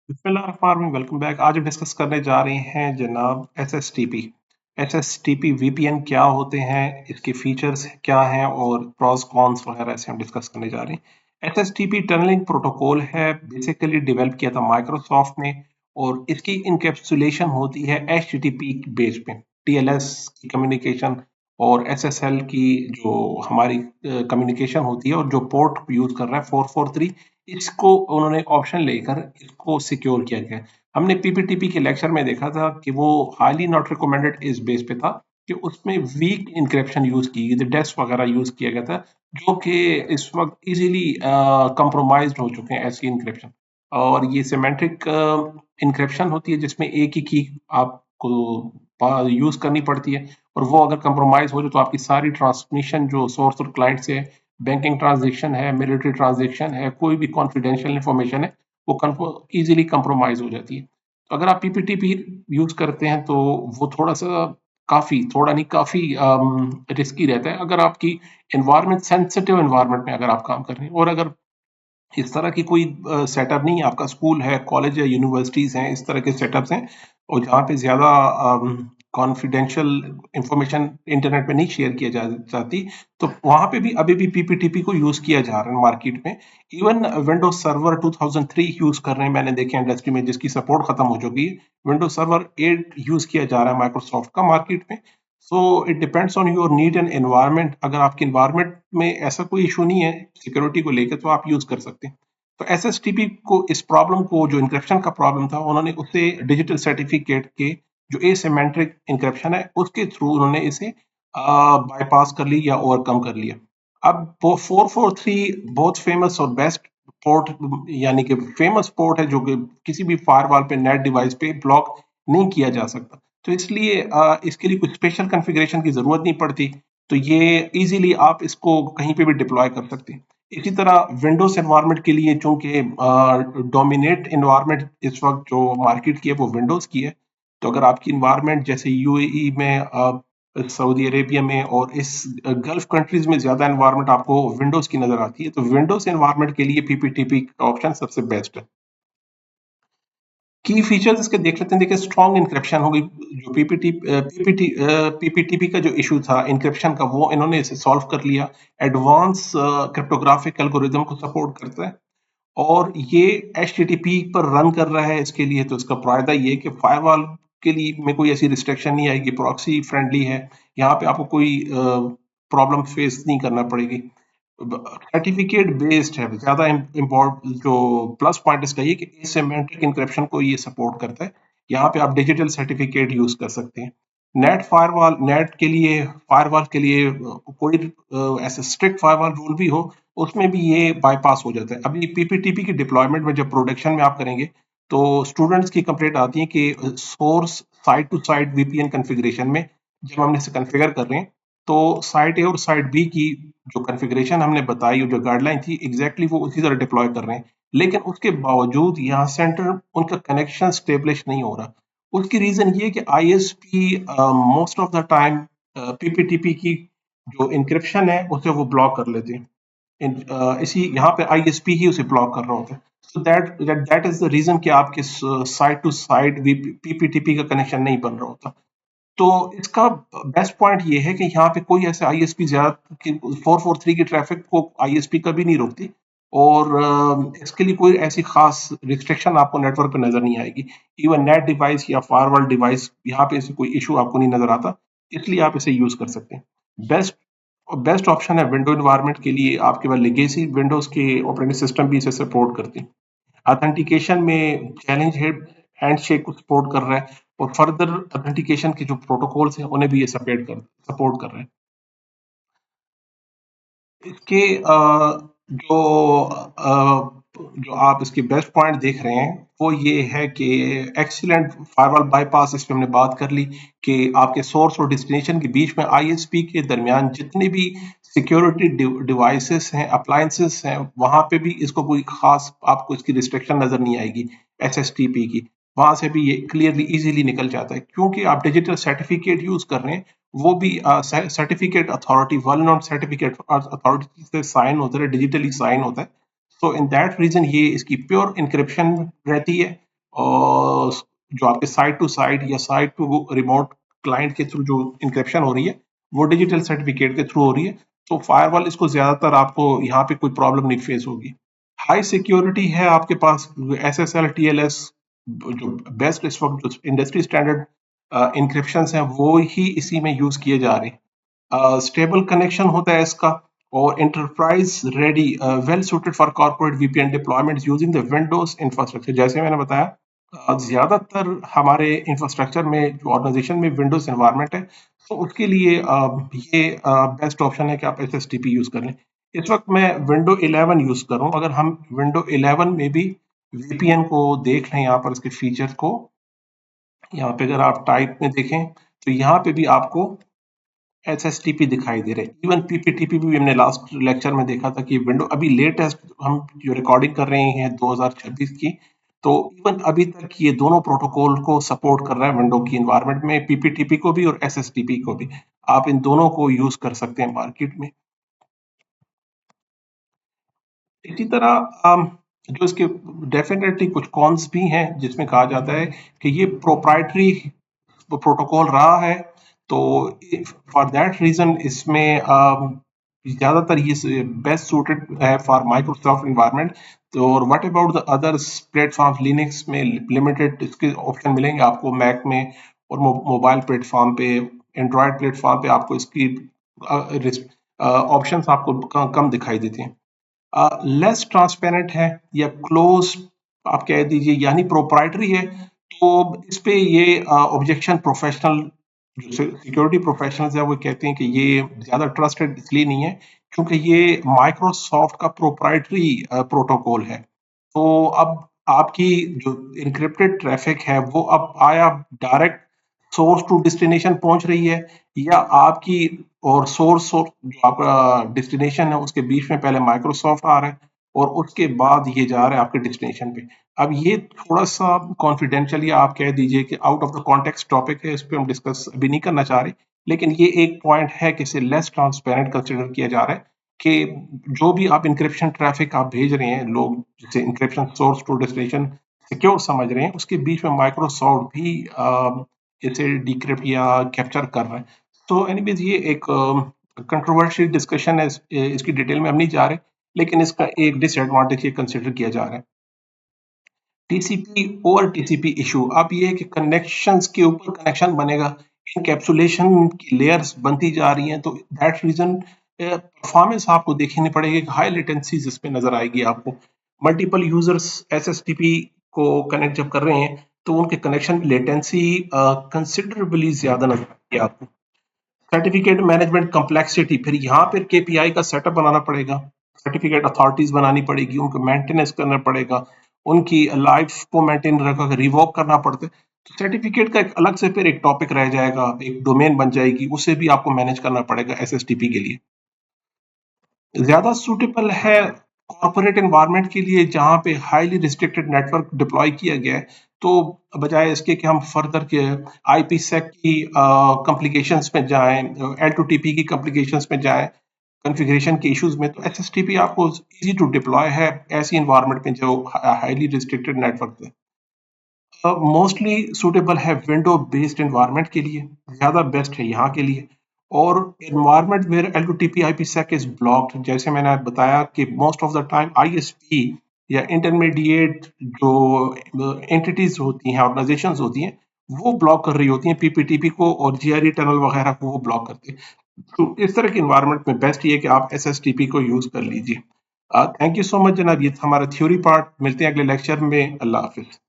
बिस्मिल्लाहिर्रहमानिर्रहीम, welcome back. आज हम डिस्कस करने जा रहे हैं जनाब एसएसटीपी। एसएसटीपी वीपीएन क्या होते हैं, इसके फीचर्स क्या हैं और प्रॉस कॉन्स वगैरह ऐसे हम डिस्कस करने जा रहे हैं। एसएसटीपी टनलिंग प्रोटोकॉल है, बेसिकली डेवलप किया था माइक्रोसॉफ्ट ने और इसकी इनकैप्सुलेशन होती है एचटीटीपी बेस पे। टीएलएस की कम्युनिकेशन और एसएसएल की जो हमारी कम्युनिकेशन होती है और जो पोर्ट यूज कर रहा है 443, इसको उन्होंने ऑप्शन लेकर इसको सिक्योर किया गया। हमने पीपीटीपी के लेक्चर में देखा था कि वो हाईली नॉट रिकमेंडेड इस बेस पे था कि उसमें वीक इंक्रिप्शन यूज की गई थी, डेस्क वगैरह यूज किया गया था, जो कि इस वक्त इजीली कंप्रोमाइज हो चुके हैं ऐसी इंक्रिप्शन। और ये सिमेंट्रिक इंक्रिप्शन होती है जिसमें एक ही की आपको यूज करनी पड़ती है, और वो अगर कंप्रोमाइज हो जाए तो आपकी सारी ट्रांसमिशन जो सोर्स और क्लाइंट से बैंकिंग ट्रांजेक्शन है, मिलिट्री ट्रांजेक्शन है, कोई भी कॉन्फिडेंशियल इंफॉर्मेशन है, वो इजीली कंप्रोमाइज हो जाती है। तो अगर आप पीपीटीपी यूज करते हैं तो वो थोड़ा सा काफी थोड़ा नहीं काफी रिस्की रहता है अगर आपकी एनवायरनमेंट सेंसिटिव एनवायरनमेंट में अगर आप काम कर रहे हैं। और अगर इस तरह की कोई सेटअप नहीं है, आपका स्कूल है, कॉलेज है, यूनिवर्सिटीज हैं, इस तरह के सेटअप्स हैं और जहाँ पे ज़्यादा कॉन्फिडेंशियल इंफॉर्मेशन इंटरनेट पे नहीं शेयर किया जाती, तो वहाँ पे भी अभी भी पीपीटीपी को यूज़ किया जा रहा है मार्केट में। इवन विंडोज सर्वर 2003 यूज़ कर रहे हैं, मैंने देखे इंडस्ट्री में, जिसकी सपोर्ट खत्म हो चुकी है। विंडोज सर्वर 8 यूज़ किया जा रहा है माइक्रोसॉफ्ट का मार्केट में। So it depends on your need and environment. अगर आपके एनवायरनमेंट में ऐसा कोई इशू नहीं है सिक्योरिटी को लेकर तो आप यूज कर सकते हैं। तो एसएसटीपी को इस प्रॉब्लम को, जो इंक्रिप्शन का प्रॉब्लम था, उन्होंने उसे डिजिटल सर्टिफिकेट के जो एसिमेट्रिक इंक्रिप्शन है उसके थ्रू उन्होंने इसे बाईपास कर ली या ओवरकम कर लिया। अब वो 443 बहुत फेमस और बेस्ट पोर्ट, यानी कि फेमस पोर्ट है जो कि किसी भी फायरवॉल पे, नेट डिवाइस पे ब्लॉक नहीं किया जा सकता। तो इसलिए इसके लिए कुछ स्पेशल कॉन्फ़िगरेशन की ज़रूरत नहीं पड़ती। तो ये इजीली आप इसको कहीं पे भी डिप्लॉय कर सकते हैं। इसी तरह विंडोज एनवायरनमेंट के लिए, चूंकि डोमिनेट एनवायरनमेंट इस वक्त जो मार्केट की है वो विंडोज की है, तो अगर आपकी इन्वायरमेंट जैसे यूएई में, सऊदी अरेबिया में और इस गल्फ कंट्रीज में ज्यादा एनवायरनमेंट आपको विंडोज की नजर आती है, तो विंडोज एनवायरनमेंट के लिए पीपीटीपी का ऑप्शन सबसे बेस्ट है। की फीचर्स इसके देख लेते हैं। देखिए, स्ट्रॉन्ग इंक्रिप्शन होगी। जो पीपीटीपी का जो इशू था इंक्रिप्शन का, वो इन्होंने इसे सॉल्व कर लिया। एडवांस क्रिप्टोग्राफिक एल्गोरिदम को सपोर्ट करता है और ये एचटीटीपी पर रन कर रहा है। इसके लिए तो इसका फायदा ये है कि फायरवॉल के लिए में कोई ऐसी रिस्ट्रिक्शन नहीं आएगी, प्रॉक्सी फ्रेंडली है। यहाँ पे आपको कोई प्रॉब्लम फेस नहीं करना पड़ेगी। सर्टिफिकेट बेस्ड है ज्यादा। इम्पोर्ट जो प्लस पॉइंट इसका ये कि एसिमेट्रिक इंक्रिप्शन को ये सपोर्ट करता है। यहाँ पे आप डिजिटल सर्टिफिकेट यूज कर सकते हैं। नेट के लिए, फायरवॉल के लिए कोई ऐसे स्ट्रिक्ट फायरवॉल रूल भी हो, उसमें भी ये बाईपास हो जाता है। अभी पीपीटीपी की डिप्लॉयमेंट में जब प्रोडक्शन में आप करेंगे तो स्टूडेंट्स की कंप्लेंट आती है कि source side to side VPN configuration में जब हम इसे कॉन्फ़िगर कर रहे हैं, तो साइड ए और साइड बी की जो कॉन्फ़िगरेशन हमने बताई और जो गाइडलाइन थी, एग्जैक्टली वो उसी तरह डिप्लॉय कर रहे हैं। लेकिन उसके बावजूद यहाँ सेंटर उनका कनेक्शन स्टेब्लिश नहीं हो रहा। उसकी रीजन ये है कि ISP most of the time PPTP की जो इंक्रिप्शन है उसे वो ब्लॉक कर लेते हैं। इसी यहाँ पे आईएसपी ही उसे ब्लॉक कर रहा होता है। So that is the reason कि आपके साइड टू साइड पीपीटीपी का कनेक्शन नहीं बन रहा होता। तो इसका बेस्ट पॉइंट ये है कि यहाँ पे कोई ऐसे आईएसपी ज्यादा 443 की ट्रैफिक को आईएसपी कभी नहीं रोकती, और इसके लिए कोई ऐसी खास रिस्ट्रिक्शन आपको नेटवर्क पे नजर नहीं आएगी। इवन नेट डिवाइस या फायरवॉल डिवाइस, यहाँ पे ऐसे कोई इशू आपको नहीं नजर आता, इसलिए आप इसे यूज कर सकते हैं। बेस्ट बेस्ट ऑप्शन है विंडो इन्वायरमेंट के लिए। आपके पास लेगेसी विंडोज के ऑपरेटिंग सिस्टम भी इसे सपोर्ट करते हैं। ऑथेंटिकेशन में चैलेंज है, हैंडशेक को सपोर्ट कर रहा है, और फर्दर ऑथेंटिकेशन के जो प्रोटोकॉल्स हैं उन्हें भी ये सपोर्ट कर रहे हैं। इसके जो जो आप इसके बेस्ट पॉइंट देख रहे हैं वो ये है कि एक्सीलेंट फायरवॉल बाईपास, इस पे हमने बात कर ली कि आपके सोर्स और डेस्टिनेशन के बीच में आईएसपी के दरमियान जितने भी सिक्योरिटी डिवाइसेस हैं, अप्लायंसेस हैं, वहां पे भी इसको कोई खास आपको इसकी रिस्ट्रिक्शन नजर नहीं आएगी एसएसटीपी की। वहां से भी ये क्लियरली इजीली निकल जाता है क्योंकि आप डिजिटल सर्टिफिकेट यूज कर रहे हैं। वो भी certificate authority, well known certificate authority से साइन होता है, डिजिटली साइन होता है। सो इन दैट रीजन ये इसकी प्योर इंक्रिप्शन रहती है। जो आपके साइट टू साइट या साइट टू रिमोट क्लाइंट के थ्रू जो इंक्रिप्शन हो रही है वो डिजिटल सर्टिफिकेट के थ्रू हो रही है। तो फायरवॉल इसको ज्यादातर आपको यहाँ पे कोई प्रॉब्लम नहीं फेस होगी। हाई सिक्योरिटी है आपके पास, SSL TLS जो बेस्ट इस वक्त जो इंडस्ट्री स्टैंडर्ड इंक्रिप्शन हैं वो ही इसी में यूज किए जा रहे हैं। स्टेबल कनेक्शन होता है इसका, और enterprise ready, well suited for corporate VPN deployments using the Windows infrastructure। जैसे मैंने बताया ज्यादातर हमारे इंफ्रास्ट्रक्चर में जो ऑर्गेनाइजेशन में विंडोज एनवायरनमेंट है, तो उसके लिए ये बेस्ट ऑप्शन है कि आप SSTP यूज कर लें। इस वक्त मैं विंडो 11 यूज कर रहा हूँ। अगर हम विंडो 11 में भी VPN को देख लें, यहाँ पर इसके फीचर को, यहाँ पे अगर आप टाइप में देखें तो यहाँ पे भी आपको SSTP दिखाई दे रहे हैं। इवन PPTP भी हमने लास्ट लेक्चर में देखा था कि विंडो अभी लेटेस्ट हम जो रिकॉर्डिंग कर रहे हैं 2026 की, तो इवन अभी तक ये दोनों प्रोटोकॉल को सपोर्ट कर रहा है विंडो की इन्वायरमेंट में, PPTP को भी और SSTP को भी। आप इन दोनों को यूज कर सकते हैं मार्केट में। इसी तरह जो इसके डेफिनेटली कुछ कॉन्स भी हैं, जिसमें कहा जाता है कि ये प्रोप्राइटरी प्रोटोकॉल रहा है, तो फॉर दैट रीजन इसमें ज्यादातर ये बेस्ट सूटेड है फॉर माइक्रोसॉफ्ट इन्वायरमेंट। तो और what about the others platform, Linux में लिमिटेड इसके ऑप्शन मिलेंगे आपको, मैक में और मोबाइल प्लेटफॉर्म पे, एंड्रॉयड प्लेटफॉर्म पे आपको इसकी ऑप्शंस आपको कम दिखाई देते हैं। लेस ट्रांसपेरेंट है या क्लोज आप कह दीजिए, यानी प्रोप्राइटरी है, तो इस पे ये ऑब्जेक्शन प्रोफेशनल जो सिक्योरिटी प्रोफेशनल्स है वो कहते हैं कि ये ज्यादा ट्रस्टेड इसलिए नहीं है क्योंकि ये माइक्रोसॉफ्ट का प्रोप्राइटरी प्रोटोकॉल है। तो अब आपकी जो इनक्रिप्टेड ट्रैफिक है वो अब आया डायरेक्ट सोर्स टू डेस्टिनेशन पहुंच रही है, या आपकी और सोर्स जो आपका डेस्टिनेशन है उसके बीच में पहले माइक्रोसॉफ्ट आ रहा है और उसके बाद ये जा रहा है आपके डेस्टिनेशन पे। अब ये थोड़ा सा कॉन्फिडेंशियल या आप कह दीजिए कि out of the context topic है, इस पे हम डिस्कस अभी नहीं करना चाह रहे, लेकिन ये एक पॉइंट है कि इसे लेस ट्रांसपेरेंट कंसिडर किया जा रहा है कि जो भी आप इंक्रिप्शन ट्रैफिक आप भेज रहे हैं, लोग जिसे encryption source to destination secure समझ रहे हैं, उसके बीच में माइक्रोसॉफ्ट भी इसे डिक्रिप्ट या कैप्चर कर रहे हैं। तो एनीवेज ये एक कंट्रोवर्शियल डिस्कशन है, इसकी डिटेल में हम नहीं जा रहे, लेकिन इसका एक डिसएडवांटेज ये कंसिडर किया जा रहा है। TCP और TCP इशू, अब ये है कि कनेक्शंस के ऊपर कनेक्शन बनेगा, इनकैप्सुलेशन की लेयर्स बनती जा रही हैं, तो दैट रीजन परफॉर्मेंस आपको देखनी पड़ेगी, हाई लेटेंसीज इस पे नजर आएगी आपको। मल्टीपल यूजर्स SSTP को कनेक्ट जब कर रहे हैं तो उनके कनेक्शन लेटेंसी कंसिडरेबली ज्यादा नजर आएगी आपको। सर्टिफिकेट मैनेजमेंट कम्प्लेक्सिटी, फिर यहाँ पर KPI का सेटअप बनाना पड़ेगा, सर्टिफिकेट अथॉरिटीज बनानी पड़ेगी, उनको मेंटेनेंस करना पड़ेगा, उनकी लाइफ को मेंटेन रखकर रिवॉक करना पड़ता है। तो सर्टिफिकेट का एक अलग से फिर एक टॉपिक रह जाएगा, एक डोमेन बन जाएगी, उसे भी आपको मैनेज करना पड़ेगा SSTP के लिए। ज्यादा सूटेबल है कॉर्पोरेट एनवायरनमेंट के लिए जहां पे हाईली रिस्ट्रिक्टेड नेटवर्क डिप्लॉय किया गया है, तो बजाय इसके कि हम फर्दर के IPsec की कॉम्प्लिकेशंस में जाएं, L2TP की कॉम्प्लिकेशंस में जाएं, कॉन्फ़िगरेशन के इश्यूज में, तो SSTP आपको इजी टू डिप्लॉय है ऐसी एनवायरनमेंट में जो हाईली रिस्ट्रिक्टेड नेटवर्क है। मोस्टली सूटेबल है विंडो बेस्ड एनवायरनमेंट के लिए, ज़्यादा बेस्ट है यहाँ के लिए। और environment where L2TP IPsec is blocked, जैसे मैंने बताया कि most of the time ISP या इंटरमीडिएट जो एंटिटीज होती हैं, ऑर्गेनाइजेशंस होती हैं, वो ब्लॉक कर रही होती हैं PPTP को, और GRE टनल वगैरह को वो ब्लॉक करते हैं। तो इस तरह के इन्वायरमेंट में बेस्ट ये है कि आप SSTP को यूज कर लीजिए। थैंक यू सो मच जनाब, ये था हमारा थ्योरी पार्ट। मिलते हैं अगले लेक्चर में। अल्लाह हाफिज।